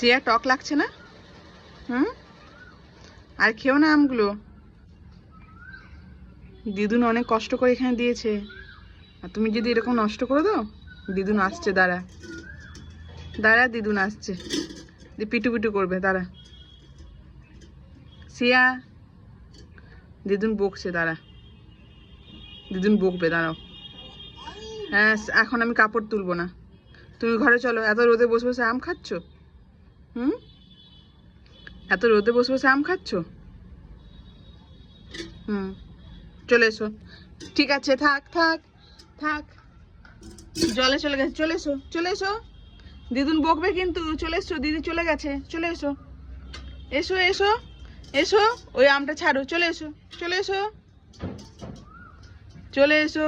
সিয়া টক লাগছে না? আর খেও না আমগুলো। দিদুন অনেক কষ্ট করে এখানে দিয়েছে, আর তুমি যদি এরকম নষ্ট করে দাও। দিদুন আসছে, দাঁড়া দাঁড়া, দিদুন আসছে, পিটু পিটু করবে, দাঁড়া। সিয়া, দিদুন বকছে, দাঁড়া, দিদুন বকবে, দাঁড়াও। হ্যাঁ, এখন আমি কাপড় তুলবো না, তুমি ঘরে চলো। এত রোদে বসে বসে আম খাচ্ছ? এত রোদে বসে বসে আম খাচ্ছ? চলে এসো। ঠিক আছে, থাক থাক থাক, জলে চলে গেছে, চলে এসো, চলে এসো। দিদুন বকবে কিন্তু, চলে এসো, দিদি চলে গেছে, চলে এসো, এসো এসো এসো। ওই আমটা ছাড়ো, চলে এসো, চলে এসো, চলে এসো।